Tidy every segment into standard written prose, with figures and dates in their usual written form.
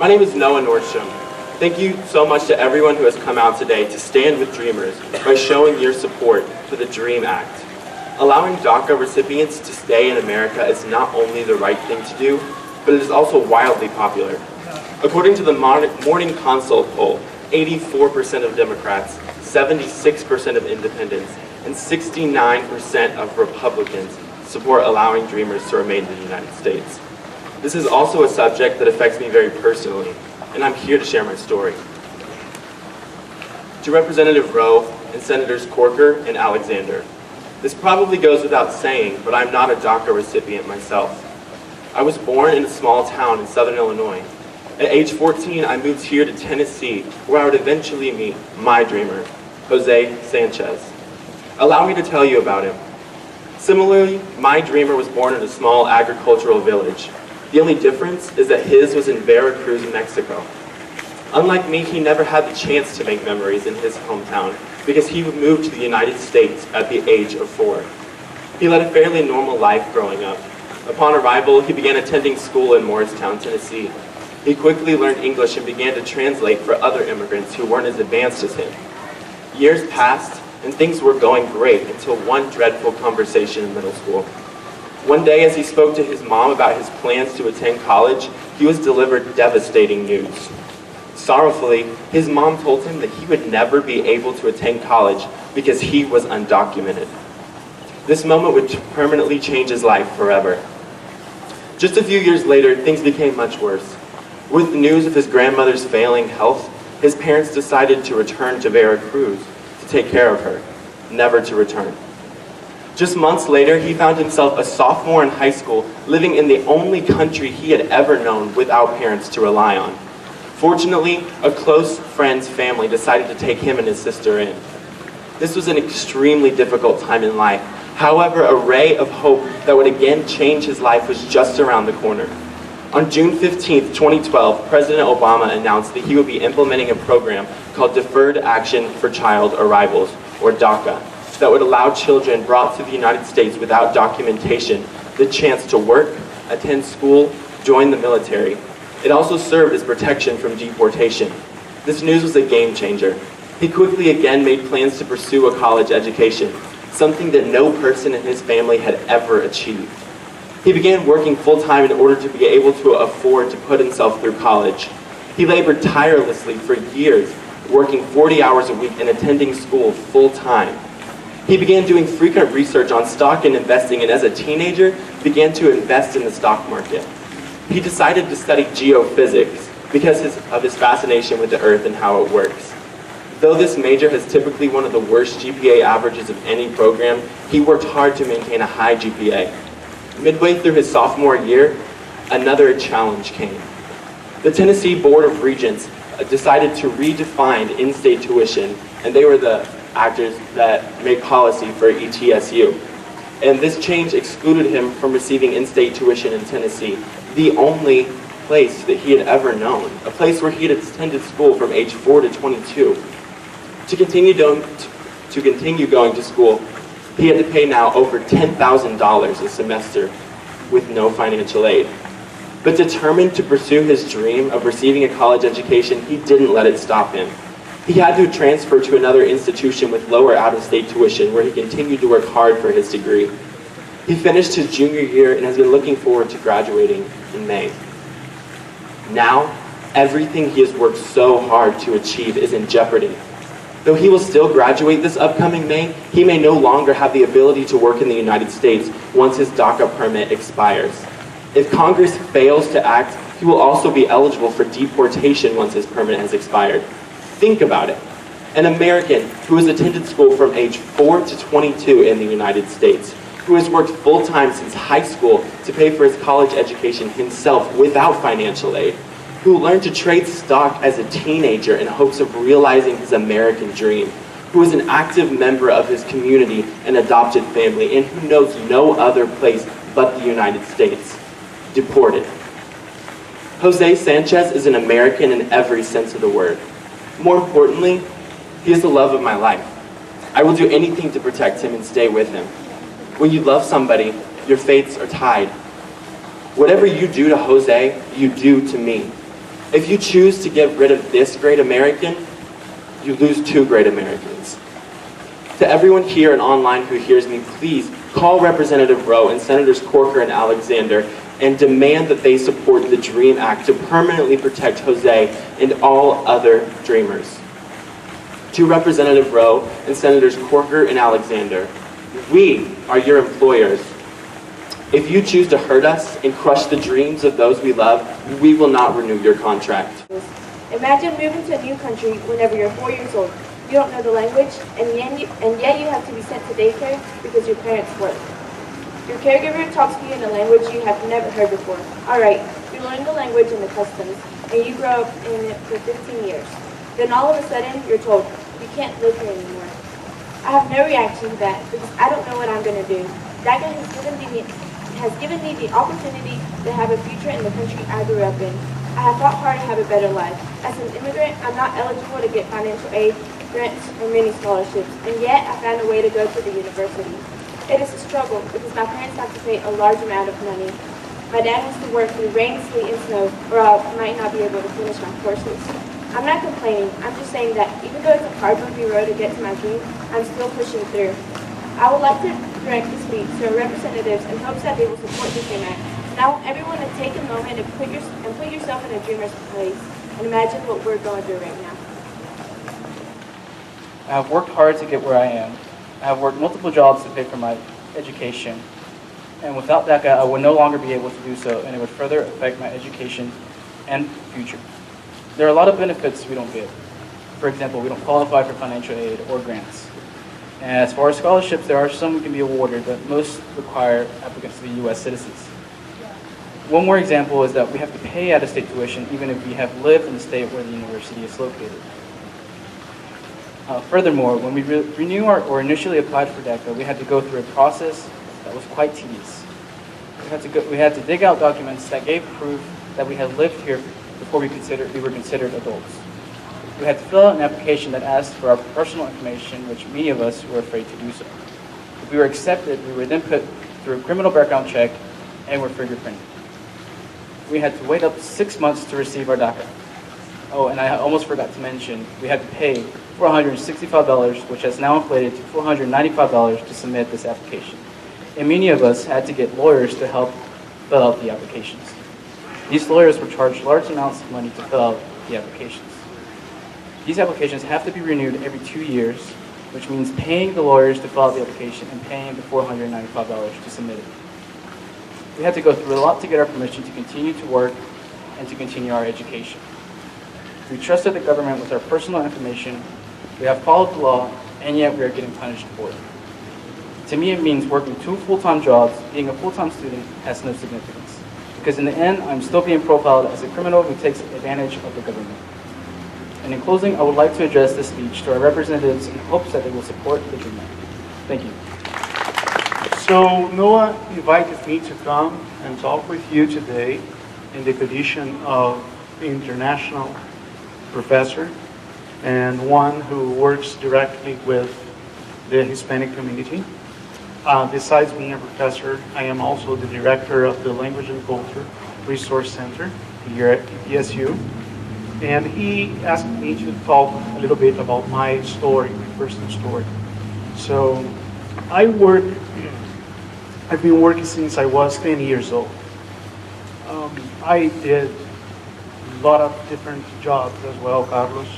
My name is Noah Nordstrom. Thank you so much to everyone who has come out today to stand with Dreamers by showing your support for the DREAM Act. Allowing DACA recipients to stay in America is not only the right thing to do, but it is also wildly popular. According to the Morning Consult poll, 84% of Democrats, 76% of independents, and 69% of Republicans support allowing Dreamers to remain in the United States. This is also a subject that affects me very personally, and I'm here to share my story. To Representative Rowe and Senators Corker and Alexander, this probably goes without saying, but I'm not a DACA recipient myself. I was born in a small town in southern Illinois. At age 14, I moved here to Tennessee, where I would eventually meet my dreamer, Jose Sanchez. Allow me to tell you about him. Similarly, my dreamer was born in a small agricultural village. The only difference is that his was in Veracruz, Mexico. Unlike me, he never had the chance to make memories in his hometown because he moved to the United States at the age of 4. He led a fairly normal life growing up. Upon arrival, he began attending school in Morristown, Tennessee. He quickly learned English and began to translate for other immigrants who weren't as advanced as him. Years passed, and things were going great until one dreadful conversation in middle school. One day, as he spoke to his mom about his plans to attend college, he was delivered devastating news. Sorrowfully, his mom told him that he would never be able to attend college because he was undocumented. This moment would permanently change his life forever. Just a few years later, things became much worse. With the news of his grandmother's failing health, his parents decided to return to Veracruz to take care of her, never to return. Just months later, he found himself a sophomore in high school, living in the only country he had ever known without parents to rely on. Fortunately, a close friend's family decided to take him and his sister in. This was an extremely difficult time in life. However, a ray of hope that would again change his life was just around the corner. On June 15, 2012, President Obama announced that he would be implementing a program called Deferred Action for Child Arrivals, or DACA, that would allow children brought to the United States without documentation the chance to work, attend school, join the military. It also served as protection from deportation. This news was a game changer. He quickly again made plans to pursue a college education, something that no person in his family had ever achieved. He began working full-time in order to be able to afford to put himself through college. He labored tirelessly for years, working 40 hours a week and attending school full-time. He began doing frequent research on stock and investing, and as a teenager, began to invest in the stock market. He decided to study geophysics because of his fascination with the Earth and how it works. Though this major has typically one of the worst GPA averages of any program, he worked hard to maintain a high GPA. Midway through his sophomore year, another challenge came. The Tennessee Board of Regents decided to redefine in-state tuition, and they were the actors that make policy for ETSU. And this change excluded him from receiving in-state tuition in Tennessee, the only place that he had ever known, a place where he had attended school from age 4 to 22. To continue going to school, he had to pay now over $10,000 a semester with no financial aid. But determined to pursue his dream of receiving a college education, he didn't let it stop him. He had to transfer to another institution with lower out-of-state tuition where he continued to work hard for his degree. He finished his junior year and has been looking forward to graduating in May. Now, everything he has worked so hard to achieve is in jeopardy. Though he will still graduate this upcoming May, he may no longer have the ability to work in the United States once his DACA permit expires. If Congress fails to act, he will also be eligible for deportation once his permit has expired. Think about it. An American who has attended school from age 4 to 22 in the United States, who has worked full-time since high school to pay for his college education himself without financial aid, who learned to trade stock as a teenager in hopes of realizing his American dream, who is an active member of his community and adopted family, and who knows no other place but the United States. Deported. Jose Sanchez is an American in every sense of the word. More importantly, he is the love of my life. I will do anything to protect him and stay with him. When you love somebody, your fates are tied. Whatever you do to Jose, you do to me. If you choose to get rid of this great American, you lose two great Americans. To everyone here and online who hears me, please call Representative Rowe and Senators Corker and Alexander and demand that they support the DREAM Act to permanently protect Jose and all other dreamers. To Representative Rowe and Senators Corker and Alexander, we are your employers. If you choose to hurt us and crush the dreams of those we love, we will not renew your contract. Imagine moving to a new country whenever you're 4 years old. You don't know the language, and yet you have to be sent to daycare because your parents work. Your caregiver talks to you in a language you have never heard before. All right, you learn the language and the customs, and you grow up in it for 15 years. Then all of a sudden, you're told, you can't live here anymore. I have no reaction to that because I don't know what I'm going to do. DACA has given me the opportunity to have a future in the country I grew up in. I have fought hard to have a better life. As an immigrant, I'm not eligible to get financial aid, grants, or many scholarships, and yet I found a way to go to the university. It is a struggle because my parents have to pay a large amount of money. My dad has to work through rain, sleet, and snow, or I might not be able to finish my courses. I'm not complaining, I'm just saying that even though it's a hard bumpy road to get to my dream, I'm still pushing through. I would like to direct this speech to our representatives in hopes that they will support this DREAM Act. And I want everyone to take a moment and put yourself in a dreamer's place and imagine what we're going through right now. I have worked hard to get where I am. I have worked multiple jobs to pay for my education. And without DACA, I would no longer be able to do so, and it would further affect my education and future. There are a lot of benefits we don't get. For example, we don't qualify for financial aid or grants. And as far as scholarships, there are some we can be awarded, but most require applicants to be U.S. citizens. One more example is that we have to pay out-of-state tuition even if we have lived in the state where the university is located. Furthermore, when we renew or initially applied for DACA, we had to go through a process that was quite tedious. We had to dig out documents that gave proof that we had lived here before we were considered adults. We had to fill out an application that asked for our personal information, which many of us were afraid to do so. If we were accepted, we were then put through a criminal background check and were fingerprinted. We had to wait up 6 months to receive our DACA. Oh, and I almost forgot to mention, we had to pay $465, which has now inflated to $495 to submit this application. And many of us had to get lawyers to help fill out the applications. These lawyers were charged large amounts of money to fill out the applications. These applications have to be renewed every 2 years, which means paying the lawyers to fill out the application and paying the $495 to submit it. We had to go through a lot to get our permission to continue to work and to continue our education. We trusted the government with our personal information, we have followed the law, and yet we are getting punished for it. To me, it means working 2 full-time jobs, being a full-time student has no significance. Because in the end, I'm still being profiled as a criminal who takes advantage of the government. And in closing, I would like to address this speech to our representatives in hopes that they will support the DREAM Act. Thank you. So Noah invited me to come and talk with you today in the condition of international professor and one who works directly with the Hispanic community. Besides being a professor, I am also the director of the Language and Culture Resource Center here at ETSU. And he asked me to talk a little bit about my story, my personal story. So I've been working since I was 10 years old. I did a lot of different jobs as well, Carlos.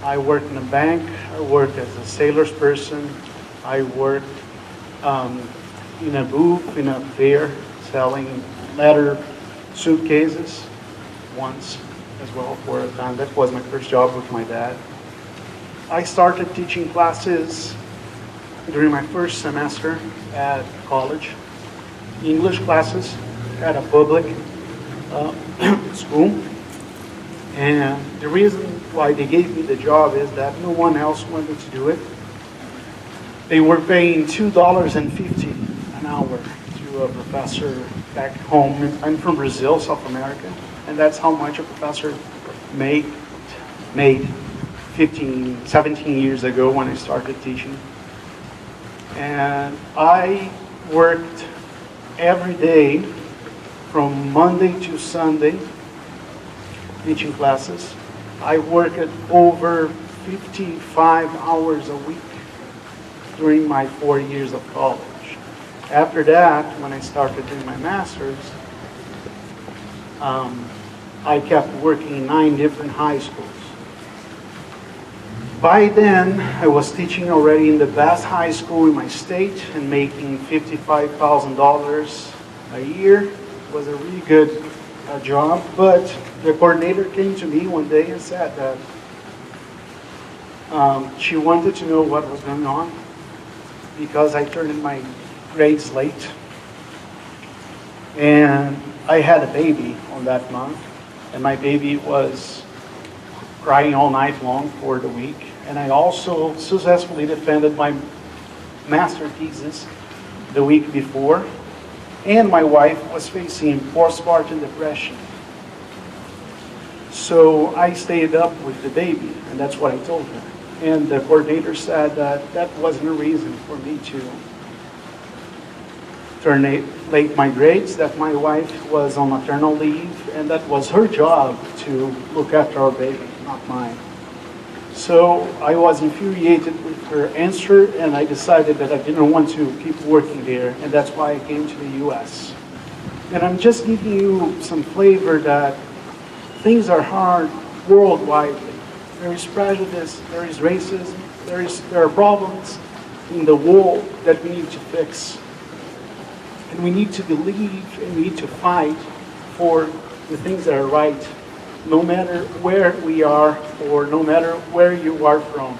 I worked in a bank, I worked as a salesperson, I worked in a booth, in a fair, selling leather suitcases once as well for a time. That was my first job with my dad. I started teaching classes during my first semester at college, English classes at a public school. And the reason why they gave me the job is that no one else wanted to do it. They were paying $2.50 an hour to a professor back home. I'm from Brazil, South America, and that's how much a professor made 15, 17 years ago when I started teaching. And I worked every day from Monday to Sunday teaching classes. I worked over 55 hours a week during my 4 years of college. After that, when I started doing my master's, I kept working in 9 different high schools. By then, I was teaching already in the best high school in my state and making $55,000 a year. It was a really good job, but the coordinator came to me one day and said that she wanted to know what was going on because I turned in my grades late. And I had a baby on that month, and my baby was crying all night long for the week. And I also successfully defended my master thesis the week before, and my wife was facing postpartum depression. So I stayed up with the baby, and that's what I told her. And the coordinator said that that wasn't a reason for me to terminate my grades, that my wife was on maternal leave, and that was her job to look after our baby, not mine. So I was infuriated with her answer, and I decided that I didn't want to keep working there, and that's why I came to the U.S. And I'm just giving you some flavor that things are hard worldwide. There is prejudice, there is racism, there are problems in the world that we need to fix. And we need to believe and we need to fight for the things that are right, no matter where we are or no matter where you are from.